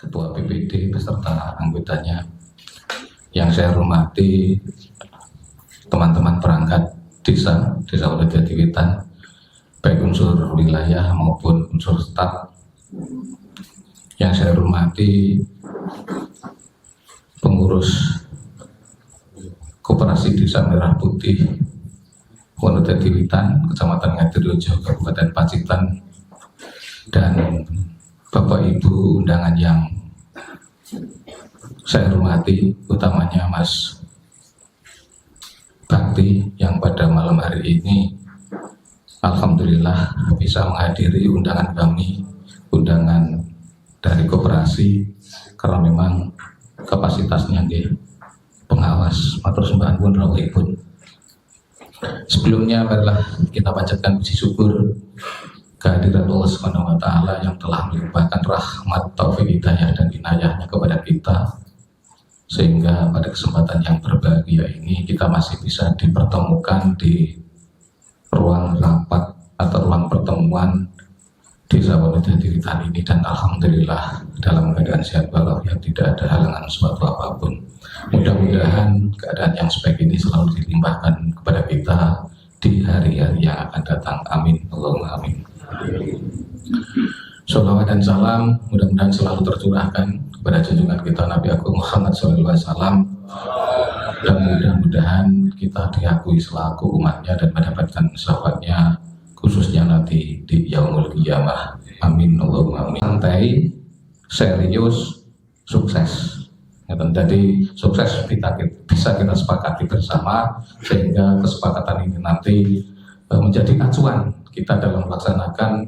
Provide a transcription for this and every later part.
Ketua BPD beserta anggotanya. Yang saya hormati teman-teman perangkat Desa Wonodadi Wetan, baik unsur wilayah maupun unsur staf. Yang saya hormati pengurus Koperasi Desa Merah Putih Wonodadi Wetan, Kecamatan Ngadirejo, Kabupaten Pacitan, dan Bapak Ibu undangan yang saya hormati, utamanya Mas Bakti yang pada malam hari ini alhamdulillah bisa menghadiri undangan kami, undangan dari koperasi, karena memang kapasitasnya di pengawas. Matur sembah nuwun rawuhipun. Sebelumnya marilah kita panjatkan puji syukur kehadiran Allah Subhanahu wa Ta'ala yang telah melimpahkan rahmat, taufik, hidayah dan inayahnya kepada kita, sehingga pada kesempatan yang berbahagia ini kita masih bisa dipertemukan di ruang rapat atau ruang pertemuan Desa Wonodadi Wetan ini, dan alhamdulillah dalam keadaan sehat walafiat, tidak ada halangan suatu apapun. Mudah-mudahan keadaan yang sebaik ini selalu dilimpahkan kepada kita di hari-hari yang akan datang. Amin, Allahumma amin. Sholawat dan salam mudah-mudahan selalu tercurahkan kepada junjungan kita Nabi Agung Muhammad SAW, dan mudah-mudahan kita diakui selaku umatnya dan mendapatkan syafaatnya, khususnya nanti di yaumul qiyamah. Amin, Allahumma amin. Santai, serius, sukses. Jadi sukses bisa kita sepakati bersama, sehingga kesepakatan ini nanti menjadi acuan kita dalam melaksanakan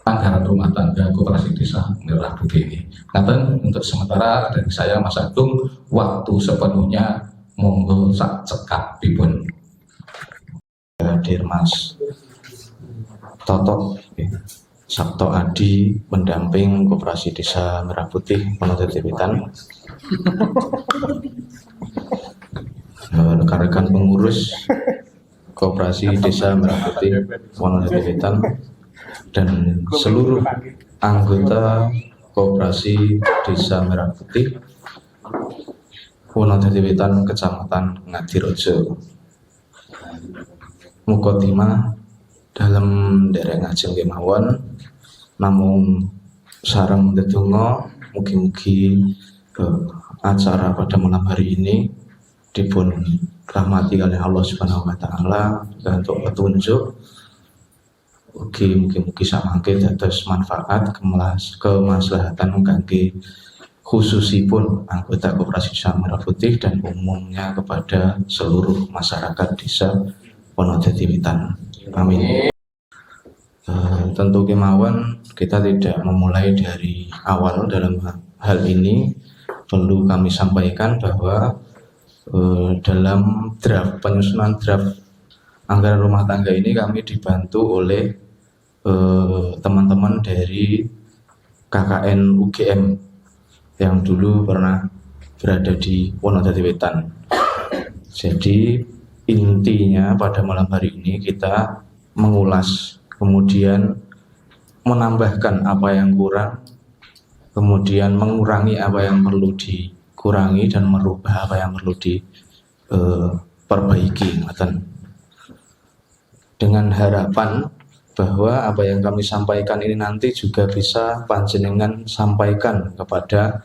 anggaran rumah tangga Koperasi Desa Merah Putih ini. Ngaten, untuk sementara dari saya Mas Agung, waktu sepenuhnya monggo sak cekap dipun. Hadir Mas Toto Sabto Adi, pendamping Koperasi Desa Merah Putih Wonodadi Wetan, rekan-rekan pengurus Koperasi Desa Merah Putih Wonodadi Wetan, dan seluruh anggota Koperasi Desa Merah Putih Wonodadi Wetan, Kecamatan Ngadirejo. Mukotima dalam dereng ajeng kemawon, namung sareng ndedonga mugi-mugi acara pada malam hari ini dipun rahmati oleh Allah Subhanahu wa Ta'ala, dan untuk petunjuk mugi-mugi samangke dados manfaat kemaslahatan kangge khususipun anggota Koperasi Desa Merah Putih dan umumnya kepada seluruh masyarakat Desa Wonodadi Wetan. Amin. Tentu kemauan kita tidak memulai dari awal dalam hal ini. Perlu kami sampaikan bahwa dalam penyusunan draft anggaran rumah tangga ini kami dibantu oleh teman-teman dari KKN UGM yang dulu pernah berada di Wonodadi Wetan. Jadi intinya pada malam hari ini kita mengulas, kemudian menambahkan apa yang kurang, kemudian mengurangi apa yang perlu dikurangi, dan merubah apa yang perlu diperbaiki. Dengan harapan bahwa apa yang kami sampaikan ini nanti juga bisa panjenengan sampaikan kepada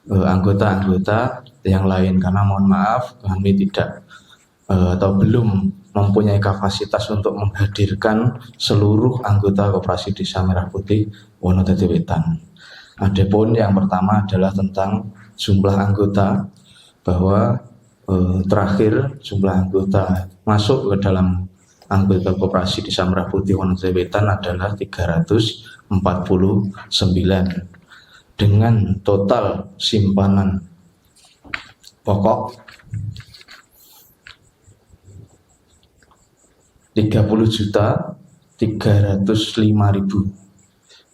anggota-anggota yang lain, karena mohon maaf kami tidak atau belum mempunyai kapasitas untuk menghadirkan seluruh anggota Koperasi Desa Merah Putih Wonodadi Wetan. Adapun yang pertama adalah tentang jumlah anggota, bahwa terakhir jumlah anggota masuk ke dalam anggota Koperasi Desa Merah Putih Wonodadi Wetan adalah 349 dengan total simpanan pokok 30.305.000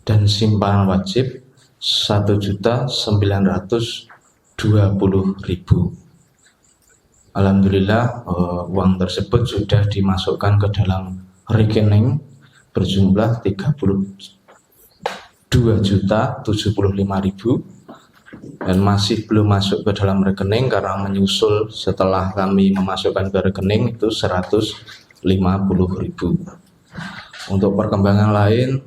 dan simpanan wajib 1.920.000. Alhamdulillah uang tersebut sudah dimasukkan ke dalam rekening berjumlah 2.075.000 dan masih belum masuk ke dalam rekening karena menyusul setelah kami memasukkan ke rekening itu 150.000. Untuk perkembangan lain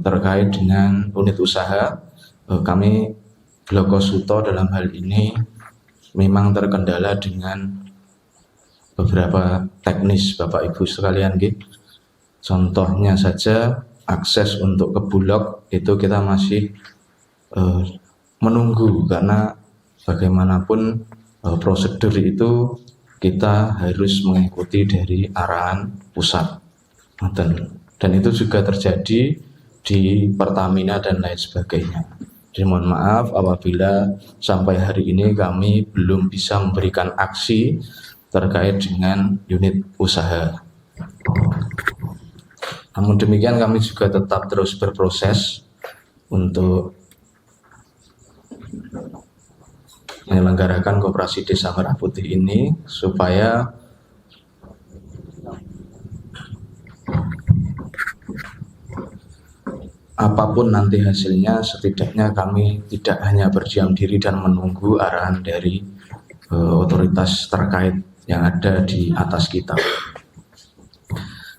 terkait dengan unit usaha, kami Bloko Suto dalam hal ini memang terkendala dengan beberapa teknis Bapak Ibu sekalian gitu. Contohnya saja akses untuk ke Bulog itu kita masih menunggu karena bagaimanapun prosedur itu kita harus mengikuti dari arahan pusat. Dan itu juga terjadi di Pertamina dan lain sebagainya. Jadi mohon maaf apabila sampai hari ini kami belum bisa memberikan aksi terkait dengan unit usaha. Namun demikian kami juga tetap terus berproses untuk menyelenggarakan Koperasi Desa Merah Putih ini supaya apapun nanti hasilnya, setidaknya kami tidak hanya berdiam diri dan menunggu arahan dari otoritas terkait yang ada di atas kita.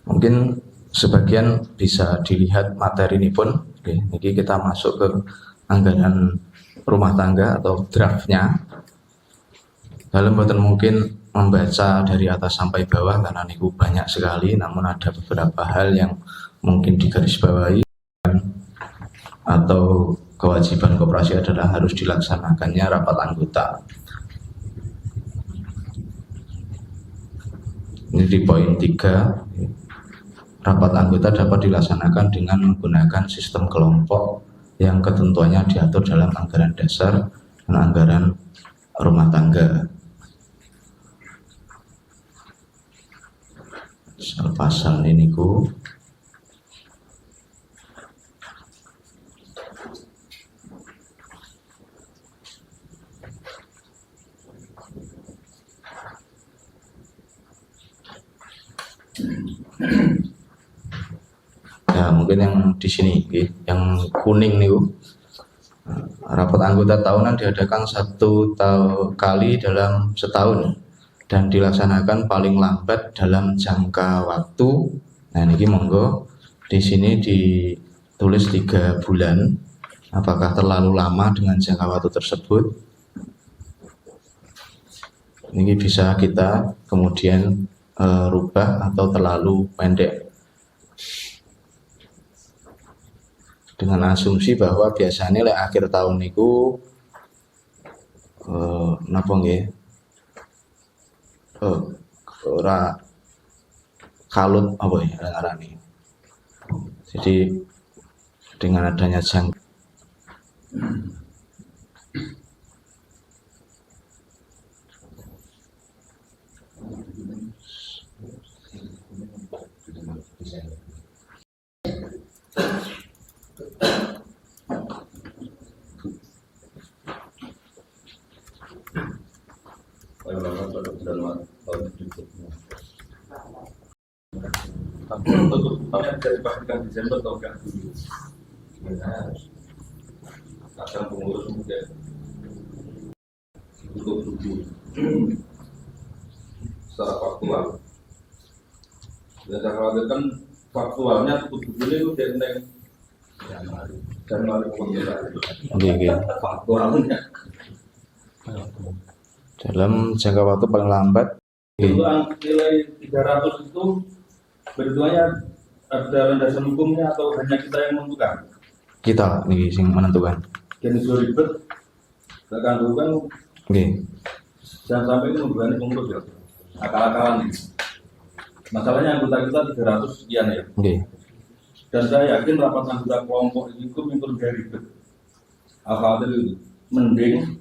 Mungkin sebagian bisa dilihat materi ini pun. Oke, ini kita masuk ke anggaran rumah tangga atau draftnya. Dalam boten mungkin membaca dari atas sampai bawah karena niku banyak sekali, namun ada beberapa hal yang mungkin digarisbawahi atau kewajiban koperasi adalah harus dilaksanakannya rapat anggota. Ini di poin 3. Rapat anggota dapat dilaksanakan dengan menggunakan sistem kelompok yang ketentuannya diatur dalam anggaran dasar dan anggaran rumah tangga. Pasal ini ku ya, mungkin yang di sini, yang kuning nih, rapat anggota tahunan diadakan 1 kali dalam setahun dan dilaksanakan paling lambat dalam jangka waktu. Nah, ini monggo di sini ditulis 3 bulan. Apakah terlalu lama dengan jangka waktu tersebut? Ini bisa kita kemudian rubah atau terlalu pendek. Dengan asumsi bahwa biasanya akhir tahun niku napa nggih ora kalut apa ya arane. Jadi dengan adanya jangka dipastikan Desember atau enggak dulu. Kadang pengurus mungkin untuk dulu secara faktual. Dan saya khawatirkan faktualnya tujuh itu dari Januari faktualnya. Dalam jangka waktu paling lambat. Untuk nilai 300 itu berituannya ada landasan hukumnya atau hanya kita yang menentukan? Kita nih yang menentukan. Jenis ribet, bahkan bukan. Jangan sampai itu membebani pengurus ya. Akal-akalan ini. Masalahnya anggota kita 300 sekian ya. Dan saya yakin rapat anggota kelompok itu mikir dari ribet. Alhamdulillah itu mending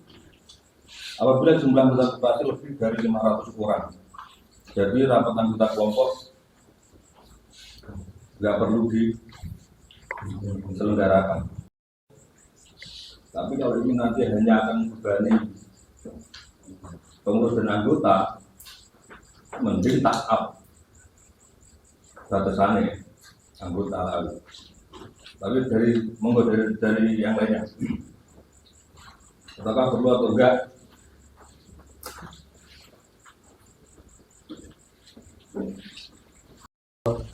apabila jumlah anggota koperasi lebih dari 500 orang. Jadi rapat anggota kelompok nggak perlu diselenggarakan. Tapi kalau ini nanti hanya akan membebani pengurus dan anggota, mending tak up batasannya anggota lalu. Tapi monggo dari yang lainnya. Apakah perlu atau enggak?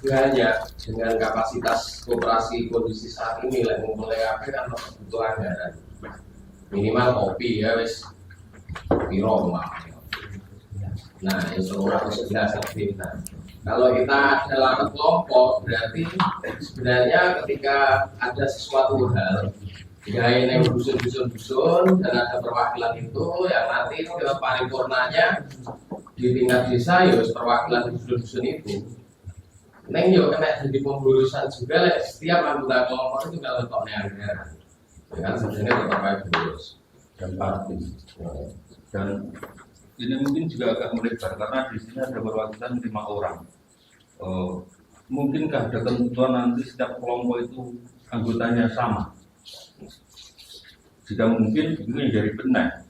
Hanya dengan kapasitas koperasi kondisi saat ini lah mulai apa kan kebutuhan anggaran minimal kopi ya wes kopi Roma. Nah yang seluruh sudah seperti itu. Kalau kita adalah kelompok berarti sebenarnya ketika ada sesuatu hal gaya yang dusun dan ada perwakilan itu yang nanti ke paripurnanya di tingkat desa ya perwakilan dusun itu. Neng yo kena jadi pemburusan juga lah. Setiap anggota kelompok itu kalau toknya anggaran, ya kan sebenarnya tetap baik burus Dan praktis. Dan ini mungkin juga agak melebar karena di sini ada perwakilan 5 orang. Mungkinkah ada ketentuan nanti setiap kelompok itu anggotanya sama? Jika mungkin itu menjadi benar.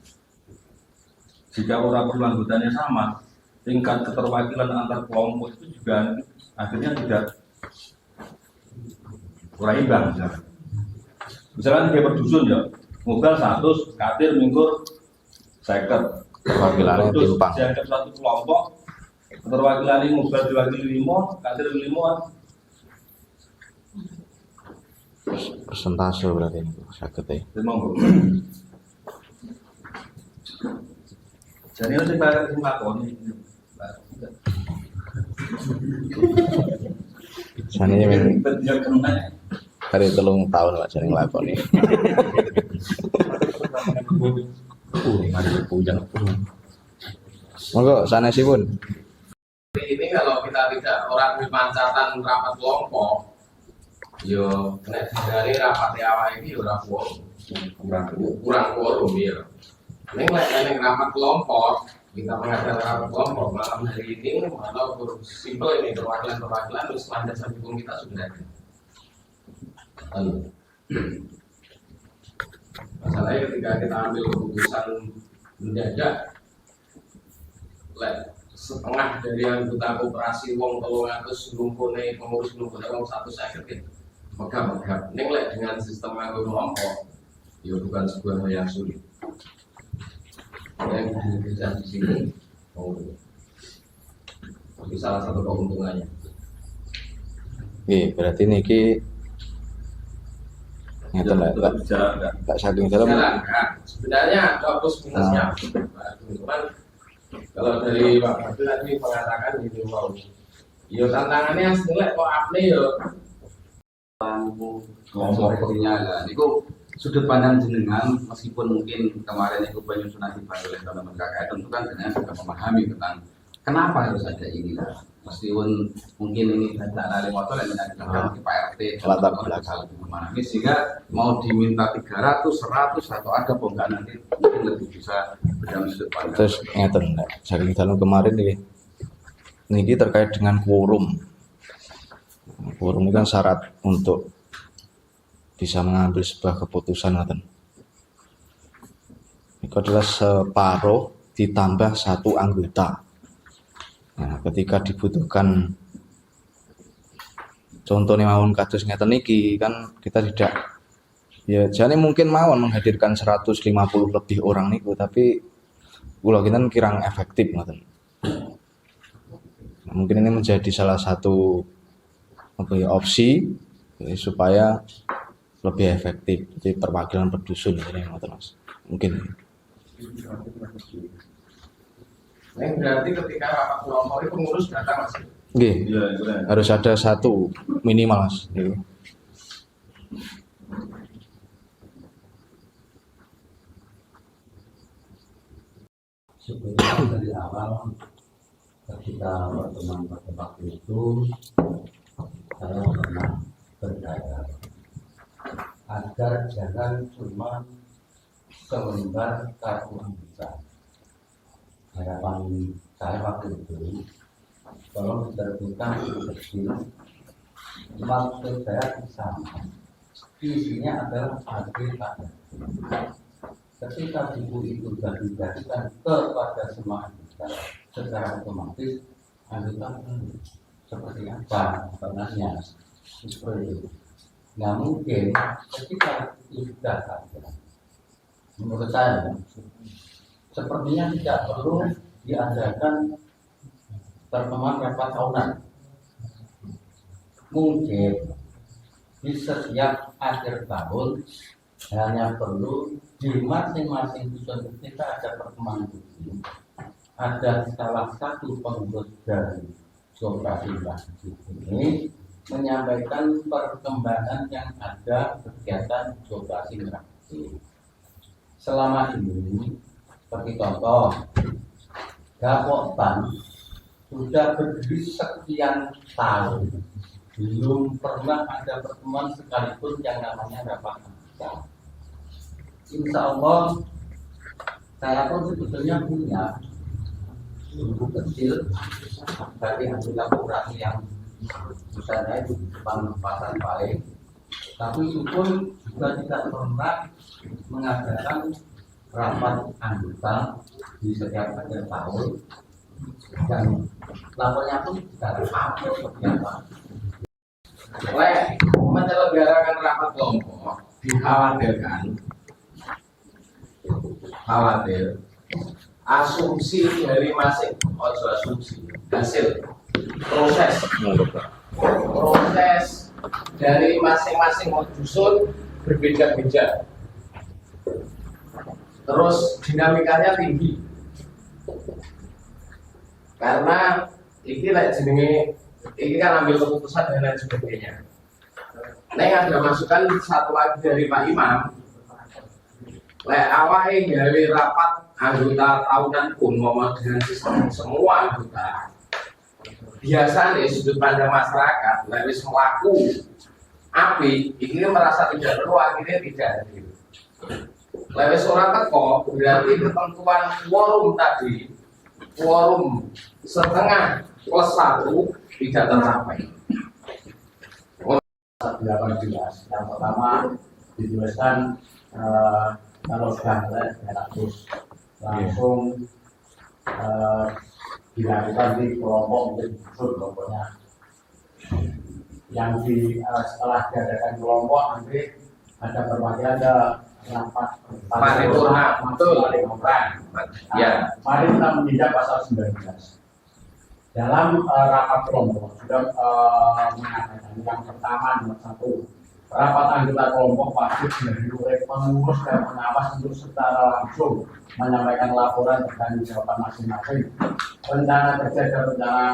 Jika orang perlu anggotanya sama, tingkat keterwakilan antar kelompok itu juga akhirnya tidak kurang imbang. Misalnya dia berdusun ya, mobil 100, katir minggur 50. Perwakilannya timpang. Dianggap satu kelompok, keterwakilan ini mobil diwakili 5, katir 5. Persentase berarti ini sakit ya. Monggo. Jadi itu saya lakoni. Sana yang kali 3 tahun Pak sering lakoni. Ada pujang. Monggo sana sih Bun. ini kalau kita tidak orang di pancatan rapat kelompok yo kena dari rapat awal ini orang kurang quorum ya. Ini lek rapat kelompok kita mengadakan rapat kelompok malam hari ini atau simpel ini perwakilan terus landasan hukum kita sudah ada. Masalahnya ketika kita ambil keputusan mendadak setengah dari anggota koperasi wong 300 lumpune pengurus lumpune wong 150 gitu. Megah-megah. Ning lek dengan sistem nganggo kelompok ya bukan sebuah hal yang sulit. Yang bisa di sini itu salah satu keuntungannya. Berarti niki ngeten Pak saking dalam. Sebenarnya ada plus minusnya. Cuman kalau dari Pak Batu tadi mengatakan gitu mau. Yo tantangannya sebenarnya kok apne yo kelompoknya lah. Itu sudut pandang jenengan meskipun mungkin kemarin itu penyusunan dibahas oleh teman-teman KKR tentu kan jenengan sudah memahami tentang kenapa harus ada ini lah. Meskipun mungkin ini tidak lari motor yang dilakukan di Pak RT latar belakang memahami sehingga mau diminta 300, 100 atau ada bongkar nanti mungkin lebih bisa dalam sudut pandang. Terus ngeten saking dalam kemarin niki terkait dengan quorum. Quorum ini kan syarat untuk bisa mengambil sebuah keputusan ngeten. Itu adalah separuh ditambah 1 anggota. Nah, ketika dibutuhkan contohnya mawon kados ngeten niki kan kita tidak ya jane mungkin mawon menghadirkan 150 lebih orang niku tapi kula kinten kirang efektif ngoten. Nah, mungkin ini menjadi salah satu opsi supaya lebih efektif di perwakilan berdusun ini ngoten Mas. Mungkin Nah, berarti ketika rapat kelompok itu pengurus datang Mas. nggih. Iya, Harus ada 1 minimal Mas. Sebenarnya dari awal ketika pertemuan pada waktu itu saya pernah berdaya agar jangan cuma selembar kartu anggota. Harapan saya waktu itu tolong diterbitkan kecil. Maksud saya di sana isinya adalah hasil ada. Ketika buku itu sudah diberikan kepada semua anggota secara otomatis anggota seperti apa sebenarnya seperti itu. Nah mungkin ketika itu sudah ada, menurut saya sepertinya tidak perlu diadakan pertemuan rapat tahunan. Mungkin di setiap akhir tahun hanya perlu di masing-masing dusun kita ada pertemuan itu, ada salah satu pengurus dari koperasi masjid ini menyampaikan perkembangan yang ada kegiatan koperasi masjid selama ini. Seperti contoh, Gapoktan sudah berdiri sekian tahun, belum pernah ada pertemuan sekalipun yang namanya rapat anggota. Insya Allah, saya pun sebetulnya punya grup kecil dari anggota koperasi yang misalnya itu di depan pasar paling, tapi itu pun juga tidak pernah mengadakan rapat anggota di setiap akhir tahun, dan lapornya pun tidak apa seperti apa. Menyelenggarakan rapat kelompok dikhawatirkan asumsi dari asumsi hasil proses dari masing-masing dusun berbeda-beda, terus dinamikanya tinggi karena ini kan ambil keputusan dan lain sebagainya. Nah, ada masukan satu lagi dari Pak Imam. Awal dari rapat anggota tahunan pun mau dengan sistem semua anggota. Biasanya sudut pandang masyarakat, dari selaku api, ini merasa tidak perlu, akhirnya tidak hadir. Lewis orang teko berarti ketentuan quorum tadi, quorum setengah plus 1 tidak tercapai. 18 yang pertama dituliskan kalau sudah 300 langsung dilakukan di kelompok menjadi usul kelompoknya. Yang setelah diadakan kelompok nanti ada berbagai rapat paripurna, betul. Ya, mari kita meninjau pasal 19. Dalam rapat kelompok sudah mengatakan yang pertama nomor 1, rapat anggota kelompok wajib dihadiri oleh pengurus dan pengawas untuk secara langsung menyampaikan laporan bertanggung jawaban masing-masing, rencana kerja dan rencana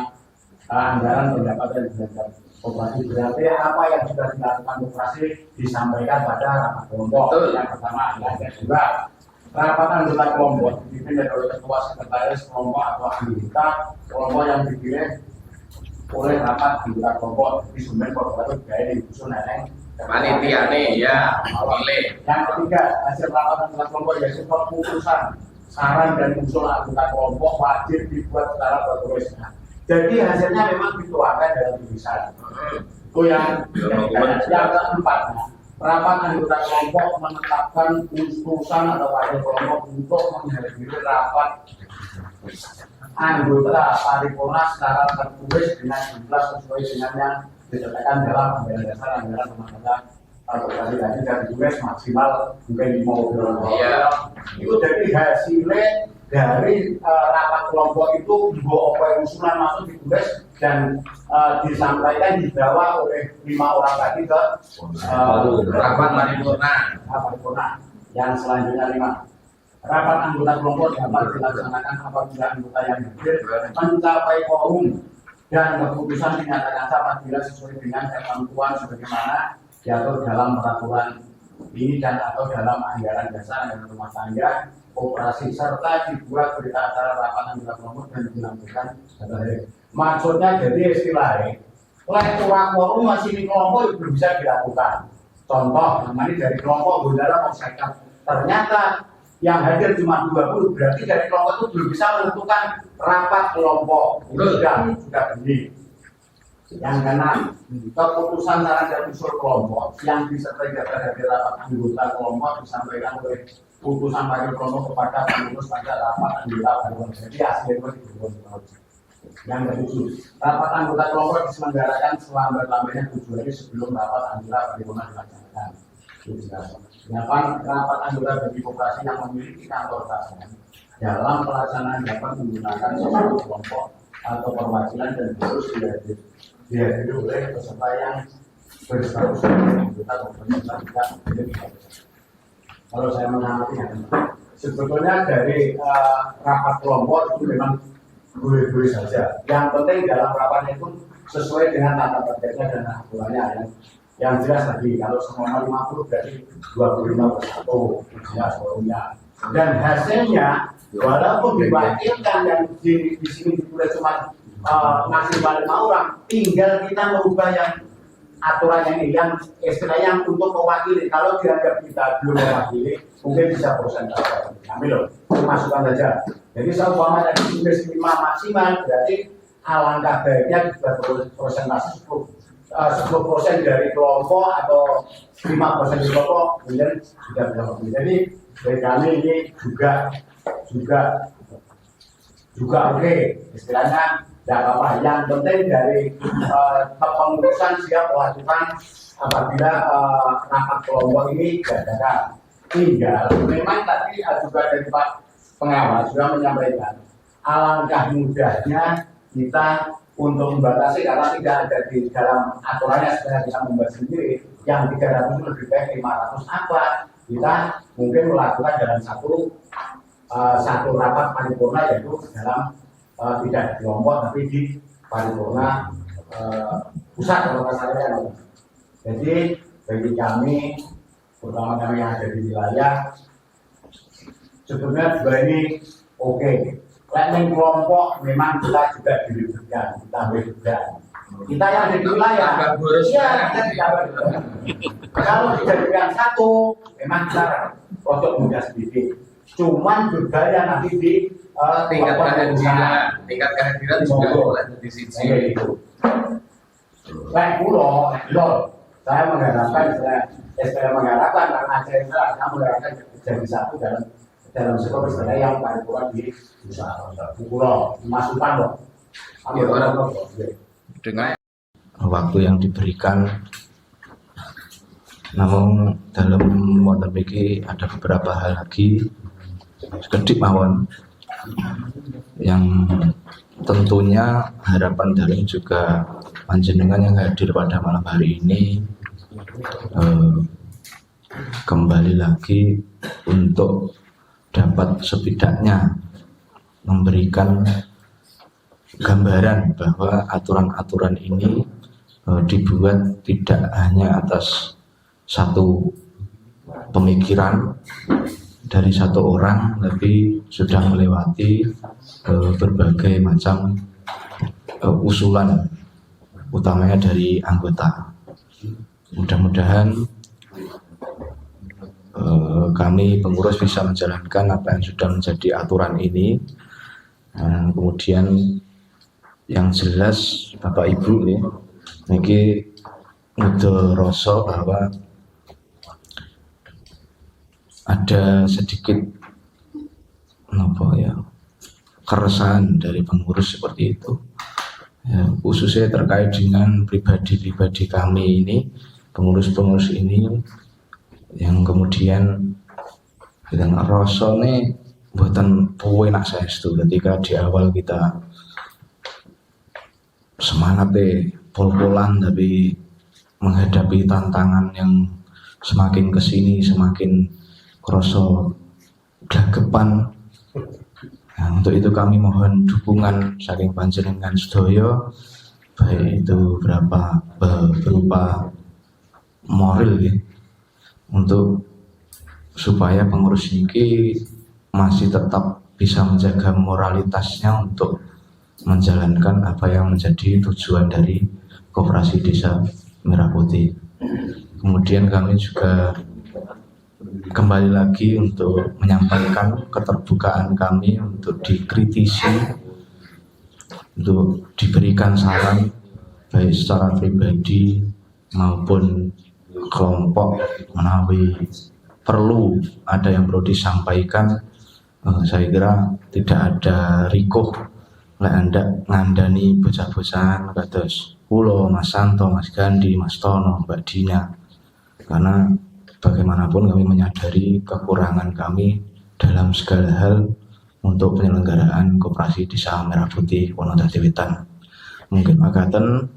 anggaran pendapatan dan belanja koperasi. Berarti apa yang sudah dilakukan koperasi disampaikan pada rapat kelompok. Yang pertama. Yang kedua, rapat anggota kelompok dipimpin oleh ketua sekretaris kelompok atau anggota kelompok yang dipilih oleh rapat anggota kelompok di sumber korporatif gaya di dusun neneng panitia nih ya pilih. Yang ketiga, hasil rapat anggota kelompok yaitu keputusan, saran dan usul anggota kelompok wajib dibuat secara tertulis. Jadi hasilnya memang dituangkan dalam tulisan. Itu yang keempat. Rapat anggota kelompok menetapkan utusan atau wakil kelompok untuk menghadiri rapat anggota paripurna secara tertulis dengan jumlah sesuai dengan yang ditetapkan dalam anggaran dasar anggaran rumah tangga koperasi tadi dan tulis maksimal mungkin 5 bulan. Itu jadi hasilnya dari rapat kelompok itu dibawa usulan masuk ditulis dan disampaikan dibawa oleh 5 orang tadi ke rapat paripurna. Yang selanjutnya 5, rapat anggota kelompok dapat dilaksanakan apabila anggota yang hadir mencapai quorum dan keputusan dinyatakan sah apabila sesuai dengan ketentuan sebagaimana diatur dalam peraturan ini dan atau dalam anggaran dasar anggaran rumah tangga koperasi serta dibuat berita acara rapat anggota kelompok dan dilakukan. Maksudnya jadi istilahnya lektura quorum masih di kelompok belum bisa dilakukan. Contoh, namanya dari kelompok Gondala mau sekap, ternyata yang hadir cuma 20, berarti dari kelompok itu belum bisa menentukan rapat kelompok. Sudah begini. Yang keenam, keputusan saran dan usul kelompok yang disertai data dari rapat anggota kelompok disampaikan oleh putusan wakil kelompok kepada pengurus pada rapat anggota baru. Jadi hasilnya itu Yang ketujuh, rapat anggota kelompok diselenggarakan selambat-lambatnya 7 hari sebelum rapat anggota paripurna dilaksanakan. Delapan, rapat anggota bagi koperasi yang memiliki kantor cabang dalam pelaksanaan dapat menggunakan suatu kelompok atau perwakilan dan harus dihadiri oleh peserta yang berstatus anggota koperasi tidak milik. Kalau saya mengamati, sebetulnya dari rapat kelompok itu memang boleh-boleh saja. Yang penting dalam rapatnya itu sesuai dengan tata tertibnya dan aturannya. Yang jelas tadi, kalau semua 50 berarti 25/1 jelas forumnya. Dan hasilnya, walaupun diwakilkan yang di sini boleh cuma maksimal 5 orang, tinggal kita merubah yang aturan yang istilahnya untuk mewakili. Kalau dianggap kita belum mewakili, mungkin bisa persentase. Ambil loh, masukkan saja. Jadi seumpama tadi tulis 5 maksimal, berarti alangkah baiknya juga persentase 10% dari kelompok atau 5% dari kelompok, kemudian sudah berlaku. Jadi dari kami ini juga oke, istilahnya tidak apa-apa. Yang penting dari kepengurusan siap melakukan apabila rapat kelompok ini diadakan. Tinggal memang tadi juga dari Pak Pengawas sudah menyampaikan alangkah mudahnya kita untuk membatasi karena tidak ada di dalam aturannya, sebenarnya bisa membuat sendiri. Yang 300 itu lebih baik 500 apa? Kita mungkin melakukan dalam satu rapat paripurna, yaitu dalam tidak di kelompok tapi di paripurna pusat kalau kasarnya. Jadi bagi kami, terutama kami yang ada di wilayah, sebetulnya juga ini oke. Lain kelompok memang kita juga diributkan, kita beributkan. Kita yang ada di wilayah, iya kita tidak. Kalau dijadikan satu, memang kita untuk mudah sedikit. Cuman berbahaya nanti di tingkat kehadiran juga boleh di sisi itu. Lain pulau, saya mengharapkan karena saya mengharapkan jadi satu dalam sebuah istilah yang paling kuat di pulau masukan loh. Dengan waktu yang diberikan, namun dalam wonten iki ada beberapa hal lagi sekedip mawon yang tentunya harapan dari juga panjenengan yang hadir pada malam hari ini kembali lagi untuk dapat setidaknya memberikan gambaran bahwa aturan-aturan ini dibuat tidak hanya atas satu pemikiran dari satu orang, tapi sudah melewati berbagai macam usulan, utamanya dari anggota. Mudah-mudahan kami pengurus bisa menjalankan apa yang sudah menjadi aturan ini. Kemudian yang jelas Bapak Ibu nih, ini udah rasa bahwa ada sedikit keresahan dari pengurus seperti itu, ya, khususnya terkait dengan pribadi-pribadi kami ini, pengurus-pengurus ini, yang kemudian kita ngerasa nih buatan enak saya itu ketika di awal kita semangat pol-polan, tapi menghadapi tantangan yang semakin kesini semakin kerasa dagepan. Nah, untuk itu kami mohon dukungan saking panjenengan sedaya, baik itu berupa moral ya, untuk supaya pengurus ini masih tetap bisa menjaga moralitasnya untuk menjalankan apa yang menjadi tujuan dari Koperasi Desa Merah Putih. Kemudian kami juga kembali lagi untuk menyampaikan keterbukaan kami untuk dikritisi, untuk diberikan saran baik secara pribadi maupun kelompok, menawi perlu ada yang perlu disampaikan. Saya kira tidak ada rikuh lek andak ngandani bocah-bocahan kados kula, Mas Santo, Mas Gandhi, Mas Tono, Mbak Dina. Karena bagaimanapun kami menyadari kekurangan kami dalam segala hal untuk penyelenggaraan Koperasi Desa Merah Putih Wonodadi Wetan. Mungkin makaten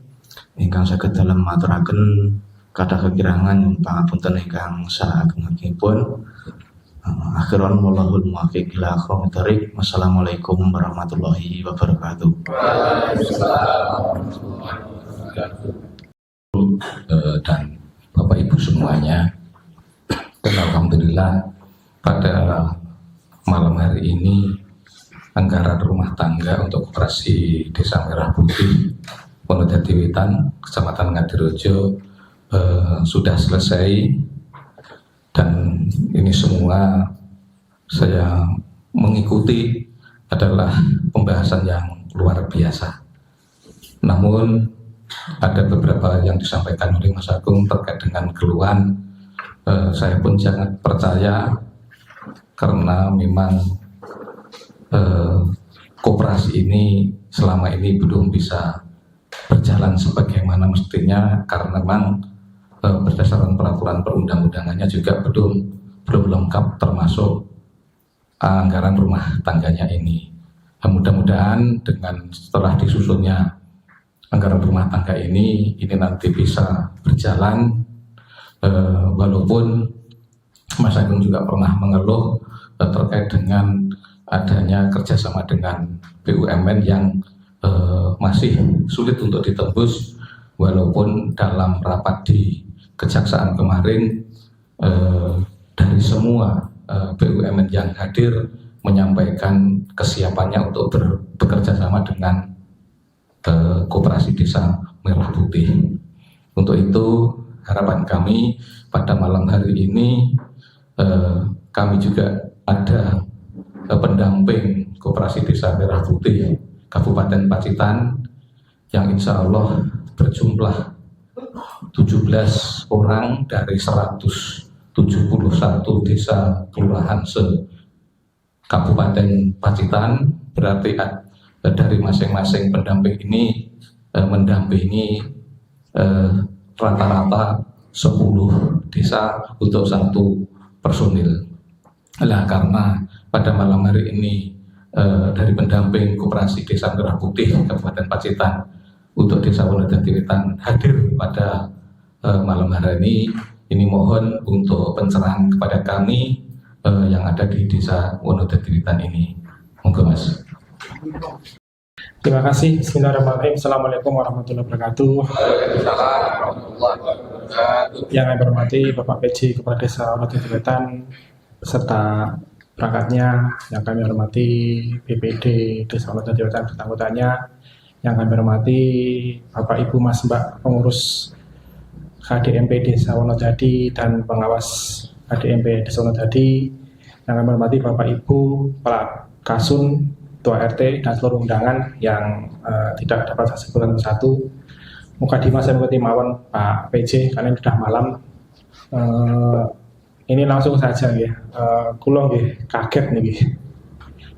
ingkang saged dalem maturaken kathah kekirangan pangapunten ingkang saageng-agengipun. Akhiran wallahul muwaffiq ila aqwamit thoriq. Wassalamualaikum warahmatullahi wabarakatuh. Dan Bapak Ibu semuanya, dan alhamdulillah pada malam hari ini anggaran rumah tangga untuk Koperasi Desa Merah Putih Wonodadi Wetan Kecamatan Ngadirejo sudah selesai, dan ini semua saya mengikuti adalah pembahasan yang luar biasa. Namun ada beberapa yang disampaikan oleh Mas Agung terkait dengan keluhan, saya pun sangat percaya karena memang koperasi ini selama ini belum bisa berjalan sebagaimana mestinya, karena memang berdasarkan peraturan perundang-undangannya juga belum lengkap termasuk anggaran rumah tangganya ini. Mudah-mudahan dengan setelah disusunnya anggaran rumah tangga ini nanti bisa berjalan, walaupun Mas Agung juga pernah mengeluh terkait dengan adanya kerjasama dengan BUMN yang masih sulit untuk ditembus, walaupun dalam rapat di Kejaksaan kemarin dari semua BUMN yang hadir menyampaikan kesiapannya untuk bekerja sama dengan Koperasi Desa Merah Putih. Untuk itu harapan kami pada malam hari ini kami juga ada pendamping Koperasi Desa Merah Putih Kabupaten Pacitan yang insya Allah berjumlah 17 orang dari 171 desa kelurahan se-Kabupaten Pacitan. Berarti dari masing-masing pendamping ini mendampingi rata-rata 10 desa untuk 1 personil. Nah, karena pada malam hari ini dari pendamping Koperasi Desa Merah Putih Kabupaten Pacitan untuk Desa Wonodadi Wetan hadir pada malam hari ini mohon untuk pencerahan kepada kami yang ada di Desa Wonodadi Wetan ini. Monggo Mas. Terima kasih. Bismillahirrahmanirrahim. Assalamualaikum warahmatullahi wabarakatuh. Yang saya hormati Bapak PJ Kepala Desa Wonodadi Wetan beserta perangkatnya, yang kami hormati BPD Desa Wonodadi Wetan beserta anggotanya, yang kami hormati Bapak Ibu Mas Mbak pengurus KDMP Desa Wonodadi dan pengawas KDMP Desa Wonodadi, yang kami hormati Bapak Ibu Kepala Kasun, Ketua RT dan seluruh undangan yang tidak dapat saya sebutkan satu. Mukadimah saya mengikuti mawon Pak PJ karena sudah malam. Ini langsung saja ya. Kulo nggih kaget nih.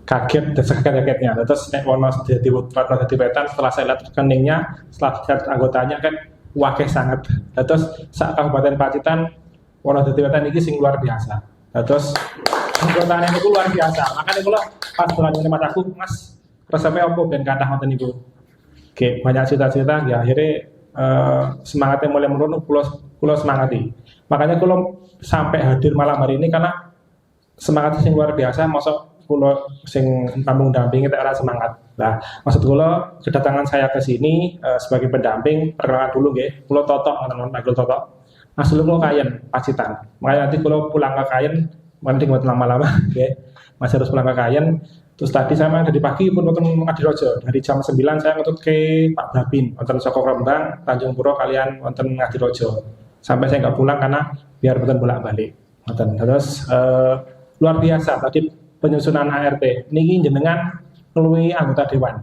Kaget dan sekaget-kagetnya. Terus nek Wonodadi Wetan setelah saya lihat rekeningnya, setelah lihat anggotanya kan wakil sangat. Terus sak Kabupaten Pacitan Wonodadi Wetan ini sing luar biasa. Terus anggotanya itu luar biasa. Makanya kalau pas bulan ini mataku, Mas, resepnya apa ben kathah ngoten niku. Oke, banyak cerita-cerita ya akhirnya semangatnya mulai menurun, kulo semangati. Makanya kulo sampai hadir malam hari ini karena semangatnya sing luar biasa, masuk kulo sing kampung dampingi tak ada semangat. Nah, maksud kulo kedatangan saya ke sini sebagai pendamping, perkenalan dulu nggih. Kulo Totok, teman-teman, Pak Totok. Asli kulo Kayen, Pacitan. Makanya nanti kulo pulang ke Kayen, nanti buat lama-lama, okay. Masih harus pulang ke Kayen. Terus tadi saya dari pagi pun nonton Ngadirojo. Dari jam 9 saya ngetut ke Pak Babin, nonton Soko Rembang, Tanjung Puro kalian nonton Ngadirojo. Sampai saya nggak pulang karena biar betul bolak-balik. Terus luar biasa tadi penyusunan ART. Niki jenengan ngeluwi anggota dewan.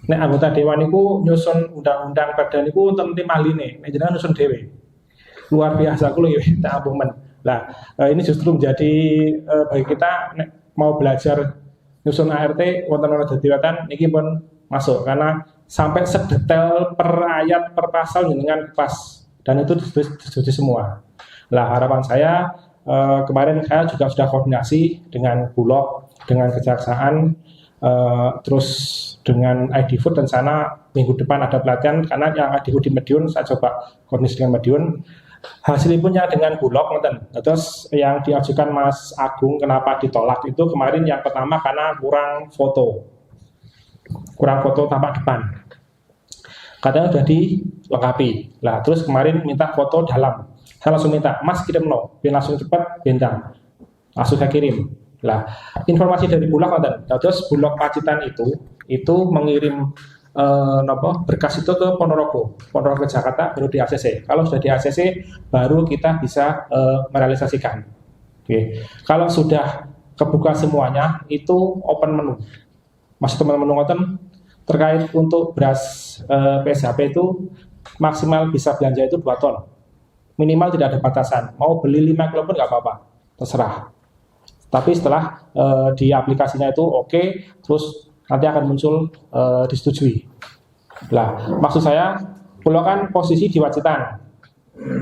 Nek anggota dewan itu nyusun undang-undang perda niku wonten tim ahline. Nek jenengan nyusun dhewe. Luar biasa kulo ya tak ampun men. Nah, ini justru menjadi bagi kita mau belajar nyusun ART wonten Wonodadi Wetan niki pun masuk karena sampai sedetail per ayat per pasal dengan pas dan itu disetujui semua. Lah harapan saya kemarin saya juga sudah koordinasi dengan Bulog, dengan Kejaksaan, terus dengan ID Food dan sana minggu depan ada pelatihan karena yang ID Food di Madiun saya coba koordinasi dengan Madiun. Hasil punya dengan Bulog, terus yang diajukan Mas Agung kenapa ditolak itu kemarin yang pertama karena kurang foto tampak depan. Katanya sudah dilengkapi. Lah terus kemarin minta foto dalam. Saya langsung minta, Mas kirim no, biar langsung cepat bentang. Langsung saya kirim. Lah informasi dari Bulog terus Bulog Pacitan itu mengirim berkas itu ke Ponorogo Jakarta baru di ACC. Kalau sudah di ACC baru kita bisa merealisasikan. Oke. Kalau sudah kebuka semuanya itu open menu. Masih teman-teman ngoten terkait untuk beras PSHP itu maksimal bisa belanja itu 2 ton. Minimal tidak ada batasan. Mau beli 5 kilo pun nggak apa-apa, terserah. Tapi setelah di aplikasinya itu oke, terus nanti akan muncul disetujui. Lah, maksud saya, Bulog kan posisi di Pacitan.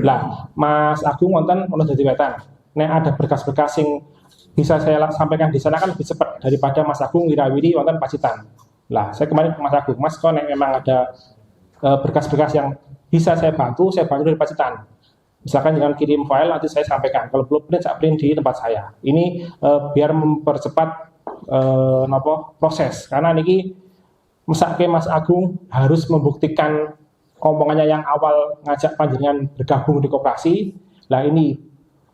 Lah, Mas Agung wonten ono dadi Wetan. Nek ada berkas-berkas yang bisa saya sampaikan di sana kan lebih cepat daripada Mas Agung wirawiri wonten Pacitan. Lah, saya kemarin ke Mas Agung, Mas kok nek memang ada berkas-berkas yang bisa saya bantu dari Pacitan. Misalkan dengan kirim file nanti saya sampaikan. Kalau belum print, saya print di tempat saya. Ini biar mempercepat proses. Karena niki mesake Mas Agung harus membuktikan omongannya yang awal ngajak panjenengan bergabung di koperasi. Lah ini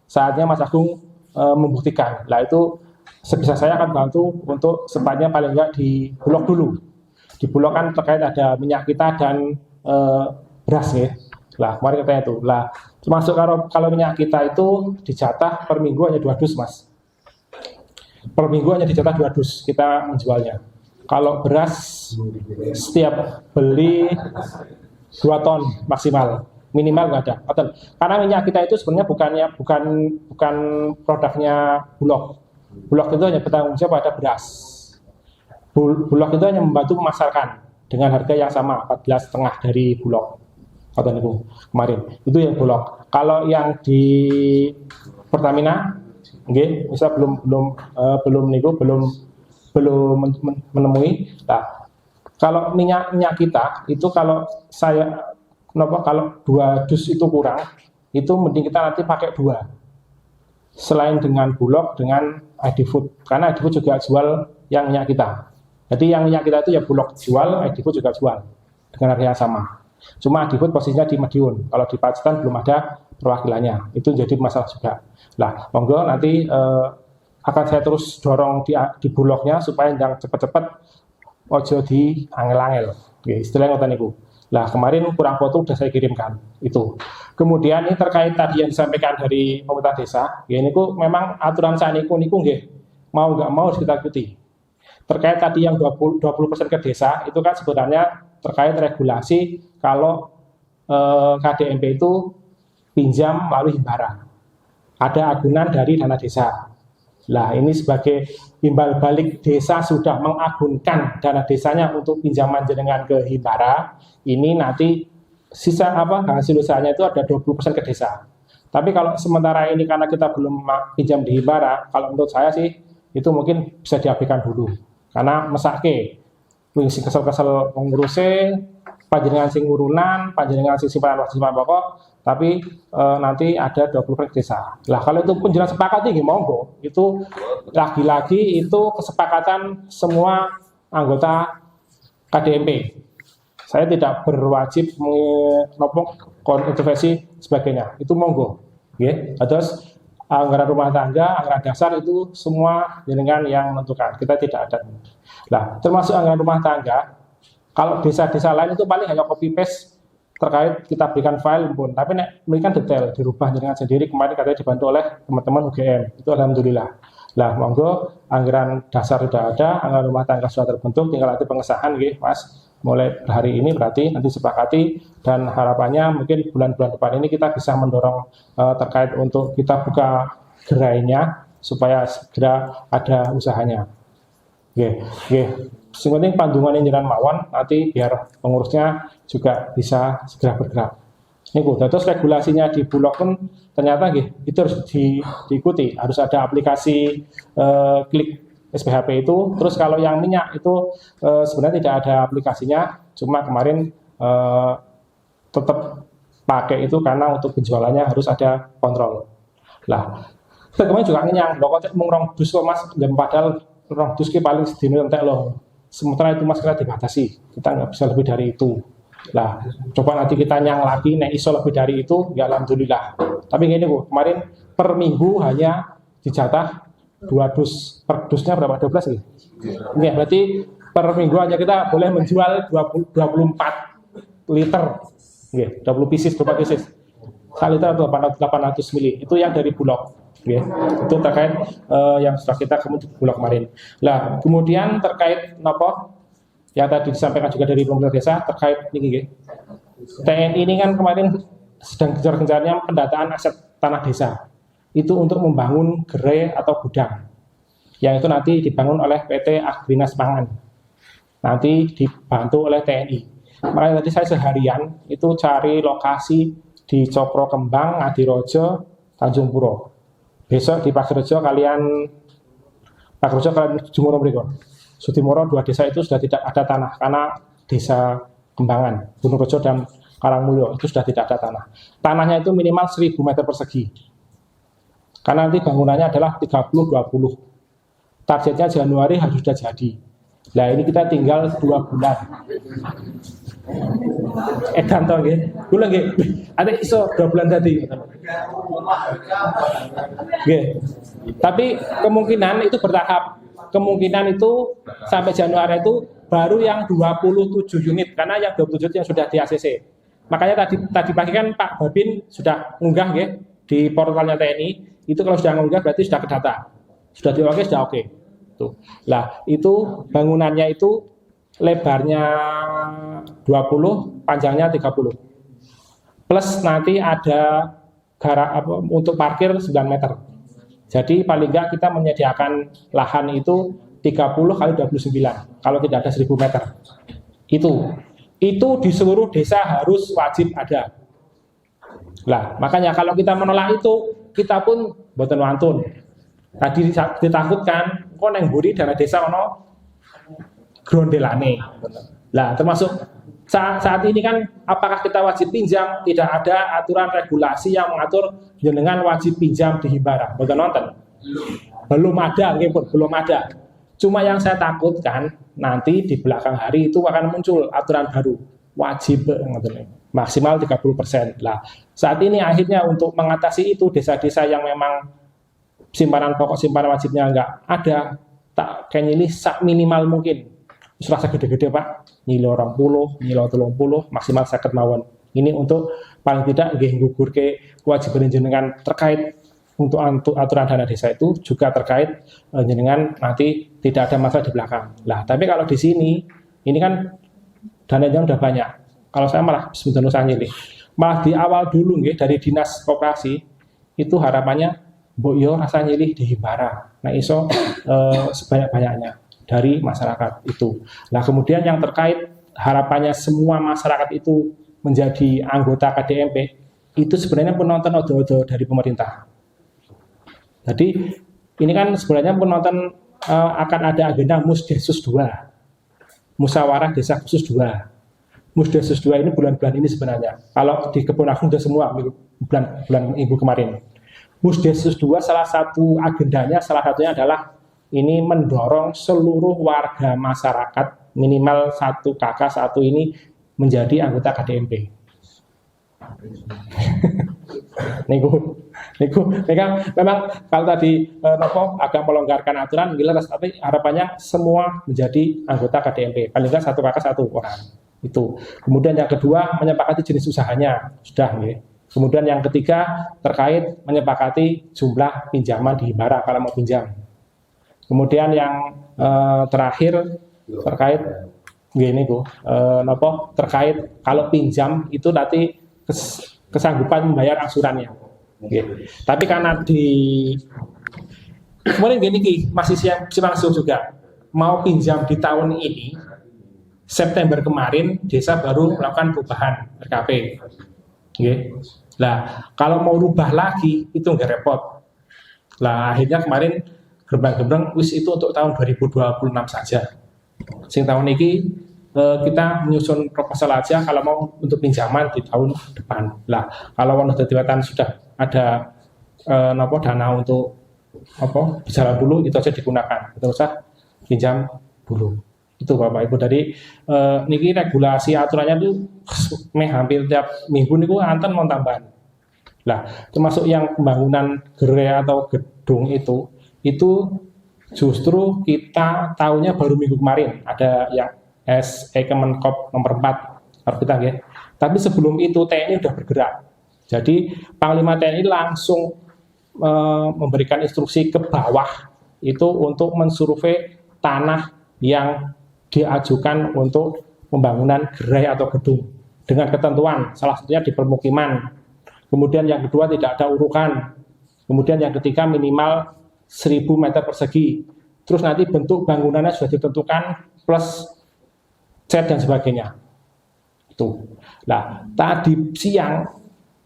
saatnya Mas Agung membuktikan. Lah itu sebisa saya akan bantu untuk secepatnya paling enggak di Bulog dulu. Di Bulog kan terkait ada minyak kita dan beras ya. Lah kemarin katanya itu. Lah termasuk kalau minyak kita itu dijatah per minggu hanya 2 dus Mas. Per minggu hanya dijatah 2 dus kita menjualnya. Kalau beras setiap beli 2 ton maksimal, minimal nggak ada. Karena minyak kita itu sebenarnya bukan produknya Bulog. Bulog itu hanya bertanggung jawab pada beras. Bulog itu hanya membantu memasarkan dengan harga yang sama 14,5 dari Bulog. Kata niku kemarin itu yang Bulog. Kalau yang di Pertamina, nggih, bisa belum menemui. Nah, kalau minyak kita itu kalau kalau 2 dus itu kurang, itu mending kita nanti pakai 2. Selain dengan Bulog dengan ID Food, karena ID Food juga jual yang minyak kita. Jadi yang minyak kita itu ya Bulog jual, ID Food juga jual dengan harga yang sama. Cuma ID Food posisinya di Madiun. Kalau di Pacitan belum ada perwakilannya. Itu jadi masalah juga. Lah, monggo nanti akan saya terus dorong di Bulognya supaya yang cepat-cepat ojo di angel-angel. Oke, istilahnya ngoten niku. Lah, kemarin kurang foto sudah saya kirimkan itu. Kemudian ini terkait tadi yang disampaikan dari pemerintah desa, ya niku memang aturan saniku niku nggih mau nggak mau harus kita ikuti. Terkait tadi yang 20% ke desa itu kan sebenarnya terkait regulasi kalau KDMP itu pinjam melalui himbara. Ada agunan dari dana desa. Lah ini sebagai imbal balik desa sudah mengagunkan dana desanya untuk pinjaman jenengan ke himbara. Ini nanti sisa hasil usahanya itu ada 20% ke desa. Tapi kalau sementara ini karena kita belum pinjam di himbara, kalau menurut saya sih itu mungkin bisa diabaikan dulu. Karena mesake sing kesel-kesel nguruse panjenengan sing urunan, panjenengan sing simpanan pokok, tapi nanti ada 20% desa. Lah kalau itu pun jelas sepakat nih, monggo. Itu lagi-lagi itu kesepakatan semua anggota KDMP. Saya tidak berwajib intervensi sebagainya. Itu monggo. Nggih. Terus anggaran rumah tangga, anggaran dasar itu semua jenengan yang menentukan. Kita tidak ada. Nah, termasuk anggaran rumah tangga, kalau desa-desa lain itu paling hanya copy paste terkait kita berikan file pun. Tapi berikan detail, dirubah jenengan sendiri. Kemarin katanya dibantu oleh teman-teman UGM. Itu alhamdulillah. Lah, monggo anggaran dasar sudah ada, anggaran rumah tangga sudah terbentuk, tinggal nanti pengesahan, nggih, Mas. Mulai hari ini berarti nanti sepakati dan harapannya mungkin bulan-bulan depan ini kita bisa mendorong terkait untuk kita buka gerainya supaya segera ada usahanya. Oke. Sing penting pandungan jenengan mawon nanti biar pengurusnya juga bisa segera bergerak. Niku, terus regulasinya di Bulog pun ternyata itu harus diikuti, harus ada aplikasi klik SPHP itu. Terus kalau yang minyak itu sebenarnya tidak ada aplikasinya, cuma kemarin tetap pakai itu karena untuk penjualannya harus ada kontrol. Lah, kita kemarin juga ngenyang, lo kok mung 2 dus kok Mas, dan padahal 2 dus ki paling sedino entek loh. Sementara itu Mas kira dibatasi, kita nggak bisa lebih dari itu. Lah, coba nanti kita nyang lagi, nek iso lebih dari itu, ya alhamdulillah. Tapi gini Bu, kemarin per minggu hanya dijatah 2 dus, per dusnya berapa? 12 gitu? Iya, berarti per minggu hanya kita boleh menjual 24 liter, ya, 20 pieces, 1 liter atau 800 mili, itu yang dari Bulog. Ya, itu terkait yang sudah kita kemudian Bulog kemarin. Lah, kemudian terkait nopo yang tadi disampaikan juga dari pemerintah desa terkait ini, TNI ini kan kemarin sedang gencar-gencarnya pendataan aset tanah desa. Itu untuk membangun gerai atau gudang, yang itu nanti dibangun oleh PT Agrinas Pangan, nanti dibantu oleh TNI. Makanya tadi saya seharian itu cari lokasi di Cokro Kembang, Ngadirojo, Tanjung Puro. Besok di Pagerjo kalian Jumuro berikut. Sudimoro 2 desa itu sudah tidak ada tanah karena desa Kembangan, Gunung Rejo dan Karangmulyo itu sudah tidak ada tanah. Tanahnya itu minimal 1000 meter persegi. Karena nanti bangunannya adalah 30-20. Targetnya Januari harus sudah jadi. Nah ini kita tinggal 2 bulan. Tanto nggih. Kula nggih. Ada iso 2 bulan tadi. Nggih. Tapi kemungkinan itu bertahap. Kemungkinan itu sampai Januari itu baru yang 27 unit karena yang 27 yang sudah di ACC. Makanya tadi pagi kan Pak Babin sudah ngunggah nggih di portalnya TNI. Itu kalau sudah ngunggah berarti sudah kedata. Sudah oke, sudah oke. Tuh. Lah, itu bangunannya itu lebarnya 20, panjangnya 30. Plus nanti ada untuk parkir 9 meter. Jadi paling enggak kita menyediakan lahan itu 30 kali 29 kalau tidak ada 1000 meter. Itu di seluruh desa harus wajib ada. Lah, makanya kalau kita menolak itu, kita pun boten wantun. Tadi ditakutkan, kok neng buri dana desa ono grondelane. Lah, termasuk saat ini kan apakah kita wajib pinjam? Tidak ada aturan regulasi yang mengatur jenengan wajib pinjam di Himbara. Boten nonton? Belum ada, belum ada. Cuma yang saya takutkan nanti di belakang hari itu akan muncul aturan baru wajib maksimal 30%. Lah, saat ini akhirnya untuk mengatasi itu desa-desa yang memang simpanan pokok simpanan wajibnya enggak ada, tak kayak nyilih sak minimal mungkin. Serasa gede-gede Pak, nyilih 20, nyilih 30, maksimal 50 mawon. Ini untuk paling tidak nggih nggugurke kewajiban jenengan terkait untuk aturan dana desa itu juga terkait jenengan nanti tidak ada masalah di belakang. Lah, tapi kalau di sini ini kan dananya udah banyak. Kalau saya malah sebenarnya saya nyilih. Malah di awal dulu nggih dari dinas koperasi itu harapannya mbok yo rasa nyilih di Himbara. Nah iso sebanyak-banyaknya dari masyarakat itu. Nah kemudian yang terkait harapannya semua masyarakat itu menjadi anggota KDMP itu sebenarnya penonton odo-odo dari pemerintah. Jadi ini kan sebenarnya penonton akan ada agenda Musdesus 2, Musyawarah Desa Khusus 2. Musdesus 2 ini bulan-bulan ini sebenarnya. Kalau di Kebun Agung sudah semua bulan Ibu kemarin. Musdesus 2 salah satu agendanya, salah satunya adalah ini mendorong seluruh warga masyarakat minimal 1 kakak 1 ini menjadi anggota KDMP. Niku memang kalau tadi agak melonggarkan aturan jelas, tapi harapannya semua menjadi anggota KDMP paling tidak 1 kakak 1 orang itu. Kemudian yang kedua menyepakati jenis usahanya sudah ya. Kemudian yang ketiga terkait menyepakati jumlah pinjaman di Himbara kalau mau pinjam. Kemudian yang terakhir terkait gini terkait kalau pinjam itu nanti kesanggupan membayar angsurannya. Tapi karena di kemudian gini masih simpang susun juga mau pinjam di tahun ini, September kemarin desa baru melakukan perubahan RKP. Nah, kalau mau rubah lagi itu nggak repot. Lah akhirnya kemarin gerbang-gerbang wis itu untuk tahun 2026 saja. Sing tahun ini kita menyusun proposal aja kalau mau untuk pinjaman di tahun depan. Lah kalau Wono Dadi Wetan sudah ada dana untuk berjalan dulu, itu aja digunakan. Tidak usah pinjam dulu. Itu Bapak Ibu. Dari niki regulasi aturannya itu hampir tiap minggu niku anten mau tambahan. Lah termasuk yang pembangunan gerai atau gedung itu justru kita tahunya baru minggu kemarin ada yang SE Kemenkop nomor 4 harus kita ya. Tapi sebelum itu TNI sudah bergerak. Jadi Panglima TNI langsung memberikan instruksi ke bawah itu untuk mensurvei tanah yang diajukan untuk pembangunan gerai atau gedung dengan ketentuan salah satunya di permukiman. Kemudian yang kedua tidak ada urukan. Kemudian yang ketiga minimal 1000 meter persegi. Terus nanti bentuk bangunannya sudah ditentukan plus cat dan sebagainya. Itu. Nah, tadi siang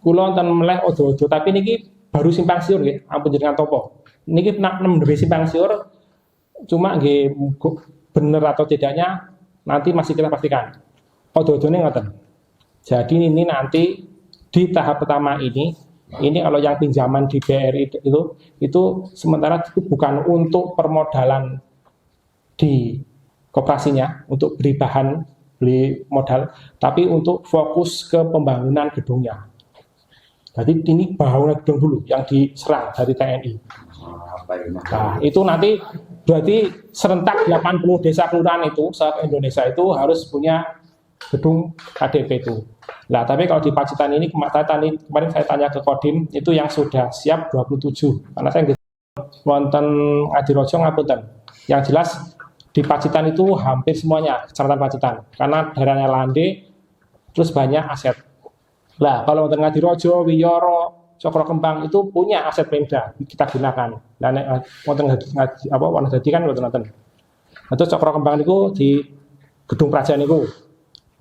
kula wonten meleh odo-odo tapi niki baru simpang siur nggih, ampun jenengan topo. Niki nak nembe simpang siur cuma nggih bener atau tidaknya nanti masih kita pastikan. Odo-odone ngoten. Jadi ini nanti di tahap pertama ini kalau yang pinjaman di BRI itu sementara itu bukan untuk permodalan di koperasinya untuk beli bahan, beli modal, tapi untuk fokus ke pembangunan gedungnya. Jadi ini bangunan gedung dulu yang diserang dari TNI. Nah, itu nanti berarti serentak 80 desa kelurahan itu se-Indonesia itu harus punya gedung KDP itu. Nah, tapi kalau di Pacitan ini kemarin saya tanya ke Kodim itu yang sudah siap 27. Karena saya wonten Ngadirojo ngapunten. Yang jelas di Pacitan itu hampir semuanya kecamatan Pacitan karena daerahnya landai terus banyak aset. Lah, kalau wonten Ngadirojo, Wiyoro, Cokro Kembang itu punya aset Pemda kita gunakan. Lah nek wonten Wono Dadi kan wonten. Terus Cokro Kembang niku di Gedung Praja niku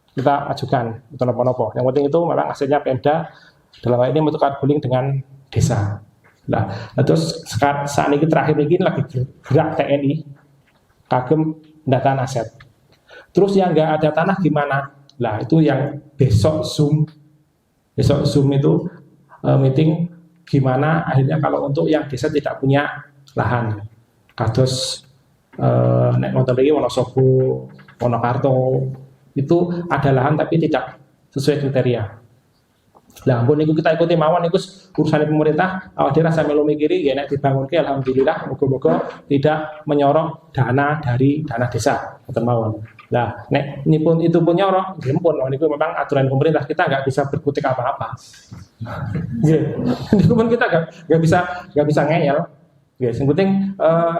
kita ajukan untuk nopo-nopo. Yang penting itu memang asetnya Pemda dalam hal ini untuk carpooling dengan desa. Nah, terus saat ini terakhir ini lagi gerak TNI kagem pendataan aset. Terus yang nggak ada tanah gimana? Lah itu yang besok Zoom itu meeting gimana akhirnya kalau untuk yang desa tidak punya lahan. Kados nek wonten iki Wonosobo, Wonokarto itu ada lahan tapi tidak sesuai kriteria. Lah ampun niku kita ikuti mawon niku urusan pemerintah awak dhewe rasa melu mikiri ya nek dibangunke alhamdulillah muga-muga tidak menyorok dana dari dana desa ngoten mawon. Lah nek nipun itu pun nyorok nggih pun niku memang aturan pemerintah kita nggak bisa berkutik apa-apa. Nggih. Niku pun kita nggak bisa ngeyel. Nggih, sing penting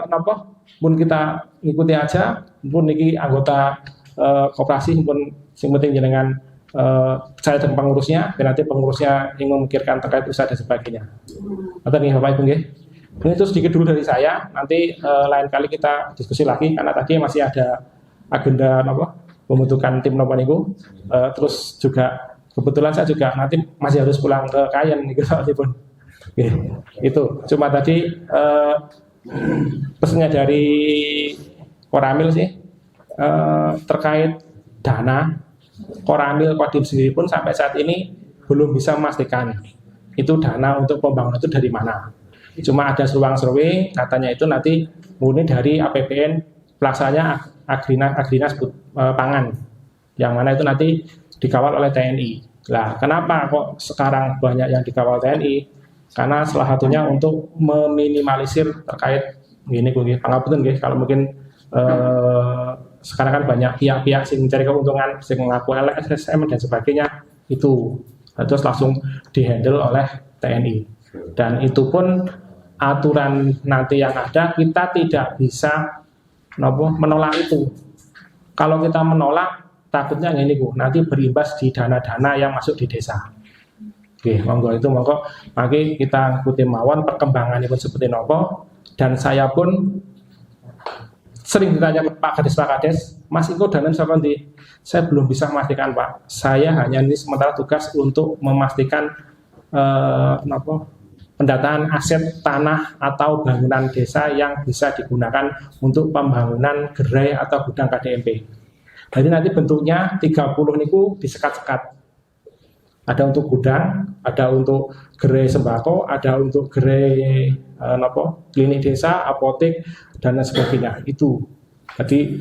napa pun kita ngikuti aja pun niki anggota koperasi pun sing penting jenengan saya dan pengurusnya, dan nanti pengurusnya yang memikirkan terkait usaha dan sebagainya. Atau nih Bapak Ibu nggih. Ini itu sedikit dulu dari saya. Nanti lain kali kita diskusi lagi karena tadi masih ada agenda pembentukan tim nopo niku. Terus juga kebetulan saya juga nanti masih harus pulang ke Kayen niku pun. Itu cuma tadi pesannya dari Koramil sih. Terkait dana Koramil Kodim sendiri pun sampai saat ini belum bisa memastikan itu dana untuk pembangunan itu dari mana. Cuma ada seruang-seruing katanya itu nanti murni dari APBN pelaksanya Agrinas Pangan yang mana itu nanti dikawal oleh TNI. Lah kenapa kok sekarang banyak yang dikawal TNI? Karena salah satunya untuk meminimalisir terkait gini pangapunten nggih kalau mungkin sekarang kan banyak pihak-pihak yang mencari keuntungan, yang mengaku LSM dan sebagainya itu terus langsung dihandle oleh TNI dan itu pun aturan nanti yang ada kita tidak bisa menolak itu. Kalau kita menolak takutnya ini nanti berimbas di dana-dana yang masuk di desa. Oke, monggo itu monggo mari kita ikuti mawon perkembangannya pun seperti nopo dan saya pun sering ditanya ke Pak Kades, Mas Iko danan sama nanti, saya belum bisa memastikan Pak. Saya hanya ini sementara tugas untuk memastikan pendataan aset tanah atau bangunan desa yang bisa digunakan untuk pembangunan gerai atau gudang KDMP. Jadi nanti bentuknya 30 niku disekat-sekat. Ada untuk gudang, ada untuk gerai sembako, ada untuk gerai klinik desa, apotek dan lain sebagainya. Itu. Jadi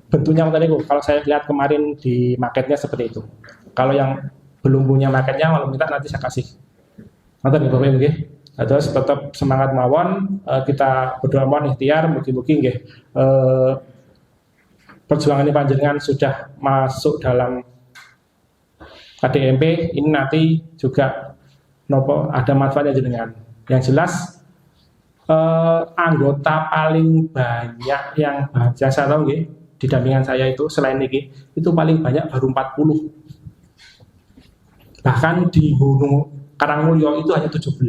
bentuknya tadi kalau saya lihat kemarin di marketnya seperti itu. Kalau yang belum punya marketnya malah minta nanti saya kasih. Nanti Bapak Ibu nggih. Terus tetap semangat mawon, kita berdoa mohon ikhtiar mugi-mugi nggih perjuangan ini panjenengan sudah masuk dalam KDMP ini nanti juga ada manfaatnya jenengan. Yang jelas anggota paling banyak yang baca saya tahu nggih di dampingan saya itu selain niki itu paling banyak baru 40. Bahkan di Gunung Karangmulyo itu hanya 17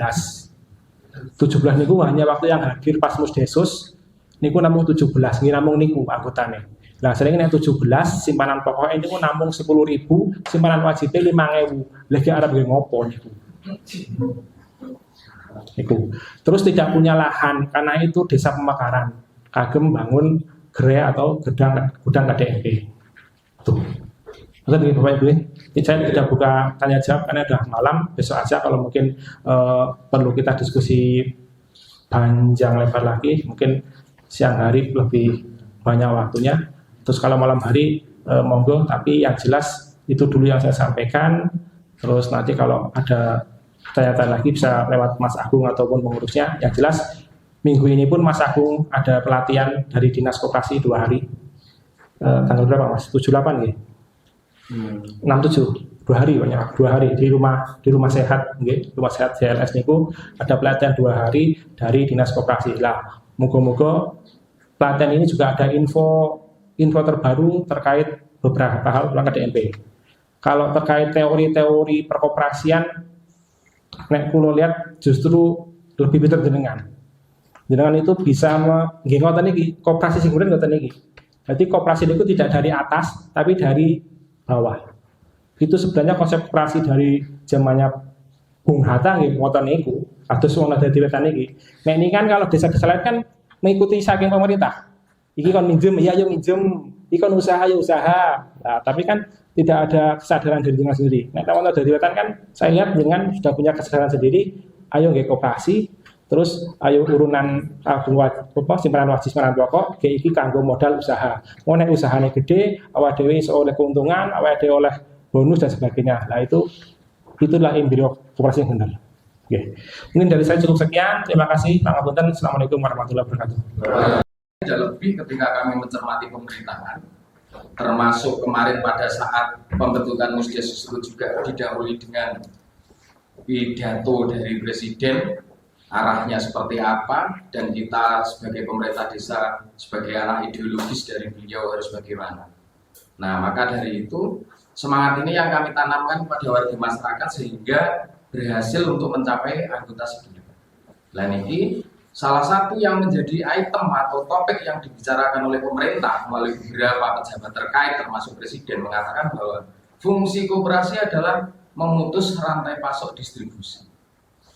niku hanya waktu yang hadir pas Musdesus niku namung 17 nggih namung niku anggotane. Nah, sering yang 17 simpanan pokoknya ini namung 10.000, simpanan wajibnya 5.000. Lagi Arab nggih ngopo niku. Terus tidak punya lahan karena itu desa pemekaran. Kagem bangun gerai atau gudang KDMP. Tuh. Oke, Bapak Ibu, saya tidak buka tanya jawab karena udah malam. Besok aja kalau mungkin perlu kita diskusi panjang lebar lagi, mungkin siang hari lebih banyak waktunya. Terus kalau malam hari monggo, tapi yang jelas itu dulu yang saya sampaikan. Terus nanti kalau ada tanya-tanya lagi bisa lewat Mas Agung ataupun pengurusnya. Yang jelas minggu ini pun Mas Agung ada pelatihan dari Dinas Koperasi 2 hari. Tanggal berapa Mas? 78 nggih? 67, 2 hari banyak, 2 hari di rumah sehat, nggih, rumah sehat CLS niku ada pelatihan 2 hari dari Dinas Koperasi. Lah, moga-moga pelatihan ini juga ada info terbaru terkait beberapa hal tentang KDMP. Kalau terkait teori-teori perkoperasian, nek kulo lihat justru lebih pinter jenengan. Jenengan itu bisa nggih ngoten niki, koperasi sing ngoten niki. Jadi koperasi itu tidak dari atas tapi dari bawah. Itu sebenarnya konsep koperasi dari zamannya Bung Hatta nggih ngoten niku. Kados wong dadi wetan iki. Nek ini kan kalau desa-desa lain kan mengikuti saking pemerintah. Iki kon minjem, ya ayo minjem. Iki kon usaha ya usaha. Nah, tapi kan tidak ada kesadaran dari jenengan sendiri. Nek wong dadi wetan kan saya lihat dengan sudah punya kesadaran sendiri. Ayo nggih koperasi. Terus ayo urunan simpanan wajib simpanan pokok, iki kanggo modal usaha. Mau nek usahane gede, awak dhewe iso oleh keuntungan, awak dhewe oleh bonus dan sebagainya. Nah itulah embrio koperasi yang benar. Oke. Mungkin dari saya cukup sekian. Terima kasih. Pangapunten. Assalamualaikum warahmatullahi wabarakatuh. Tidak lebih ketika kami mencermati pemerintahan, termasuk kemarin pada saat pembentukan Musdesus itu juga didahului dengan pidato dari Presiden, arahnya seperti apa, dan kita sebagai pemerintah desa, sebagai anak ideologis dari beliau harus bagaimana. Nah, maka dari itu, semangat ini yang kami tanamkan kepada warga masyarakat sehingga berhasil untuk mencapai anggota segenap. Nah, ini salah satu yang menjadi item atau topik yang dibicarakan oleh pemerintah melalui beberapa pejabat terkait, termasuk Presiden, mengatakan bahwa fungsi koperasi adalah memutus rantai pasok distribusi.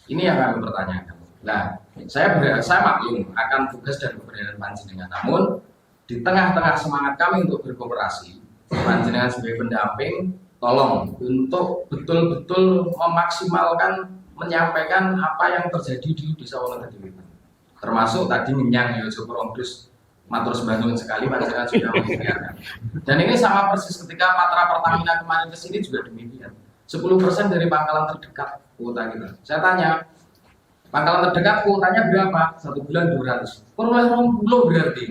Ini yang kami pertanyakan. Nah, saya maklum akan tugas dan keberadaan panjenengan. Namun, di tengah-tengah semangat kami untuk berkooperasi, panjenengan sebagai pendamping, tolong untuk betul-betul memaksimalkan, menyampaikan apa yang terjadi di Desa Wonodadi. Termasuk tadi menyang Yojo Prongdus, matur sembahun sekali panjenengan sudah mengikhtiarkan. Dan ini sama persis ketika Patra Pertamina kemarin kesini juga demikian. 10% dari pangkalan terdekat kuota kita. Saya tanya, pangkalan terdekat kuotanya berapa? 1 bulan 200. Peroleh 20 berarti.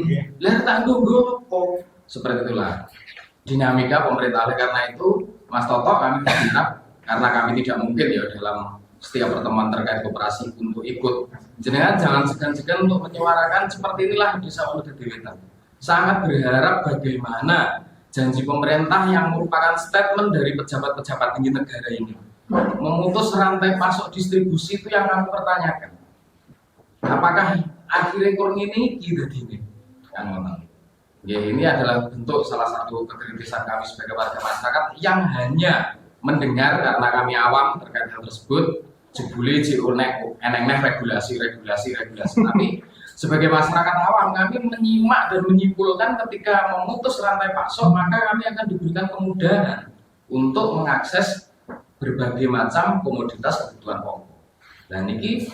Lah tanggung gopo. Seperti itulah dinamika pemerintah. Oleh karena itu, Mas Toto kami berharap karena kami tidak mungkin ya dalam setiap pertemuan terkait koperasi untuk ikut. Jenengan jangan segan-segan untuk menyuarakan seperti inilah Desa Wonodadi Wetan. Sangat berharap bagaimana janji pemerintah yang merupakan statement dari pejabat-pejabat tinggi negara ini memutus rantai pasok distribusi itu yang kami pertanyakan. Apakah akhirnya kurang ini tidak gini? Kan Ya, ini adalah bentuk salah satu kekritisan kami sebagai warga masyarakat yang hanya mendengar karena kami awam terkait hal tersebut. Jebule eneng regulasi. Tapi sebagai masyarakat awam kami menyimak dan menyimpulkan ketika memutus rantai pasok maka kami akan diberikan kemudahan untuk mengakses berbagai macam komoditas kebutuhan pokok. Dan ini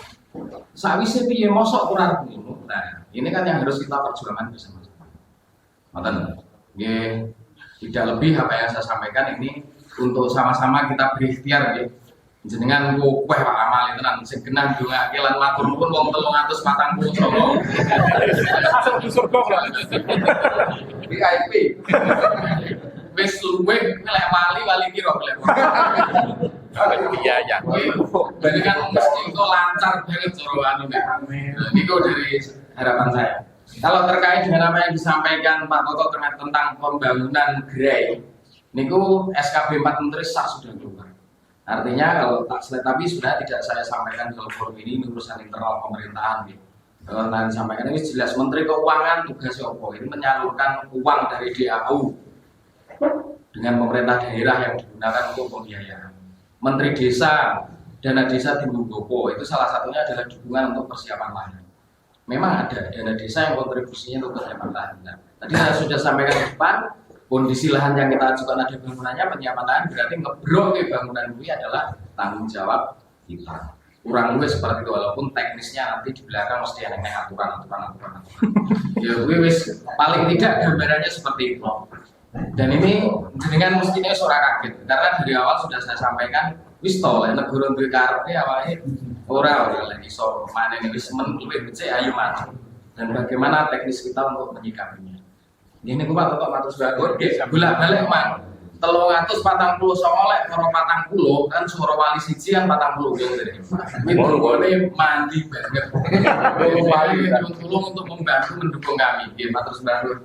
sawise piye mosok ora ngono. Nah, ini kan yang harus kita perjuangkan bersama-sama. Ngoten. Nggih, tidak lebih apa yang saya sampaikan ini untuk sama-sama kita berikhtiar nggih. Jenengan kowe Pak Amal itu nang sing genah ndongake lan matur nuwun wong 349. Langsung di surga kok. VIP. Wis luwih lek wali kira lek. Iya ya. Jadi kan mesti itu lancar banget cara nek. Niku dari harapan saya. Kalau terkait dengan apa yang disampaikan Pak Toto tentang pembangunan gerai, niku SKB 4 Menteri sah sudah keluar. Artinya kalau tak selesai, tapi sudah tidak saya sampaikan di forum ini urusan internal pemerintahan gitu. Kalau nanti sampaikan ini jelas Menteri Keuangan tugasnya apa? Ini menyalurkan uang dari DAU dengan pemerintah daerah yang digunakan untuk pembiayaan. Menteri Desa, dana desa di Mugopo itu salah satunya adalah dukungan untuk persiapan lahan. Memang ada dana desa yang kontribusinya untuk persiapan lahan. Nah, tadi saya sudah sampaikan di depan. Kondisi lahan yang kita ajukan ada bangunannya, penyiapan lahan berarti ngebrok ke bangunan ini adalah tanggung jawab kita. Kurang lebih seperti itu, walaupun teknisnya nanti di belakang mesti ada aturan. Ya, wis paling tidak gambarannya seperti itu. Dan ini dengan mestinya suara kaget, karena dari awal sudah saya sampaikan, wis tol, negara duwe karepe awake ora lagi iso manene wis men luwih becik ayo maju. Dan bagaimana teknis kita untuk menyikapinya. Ini gue Pak Toto matur suwun nggih bolak-balik man 349 lek karo 40 kan suara wali siji kan 40 nggih. Ini mandi banget. Wali tolong untuk membantu mendukung kami. Nggih matur suwun.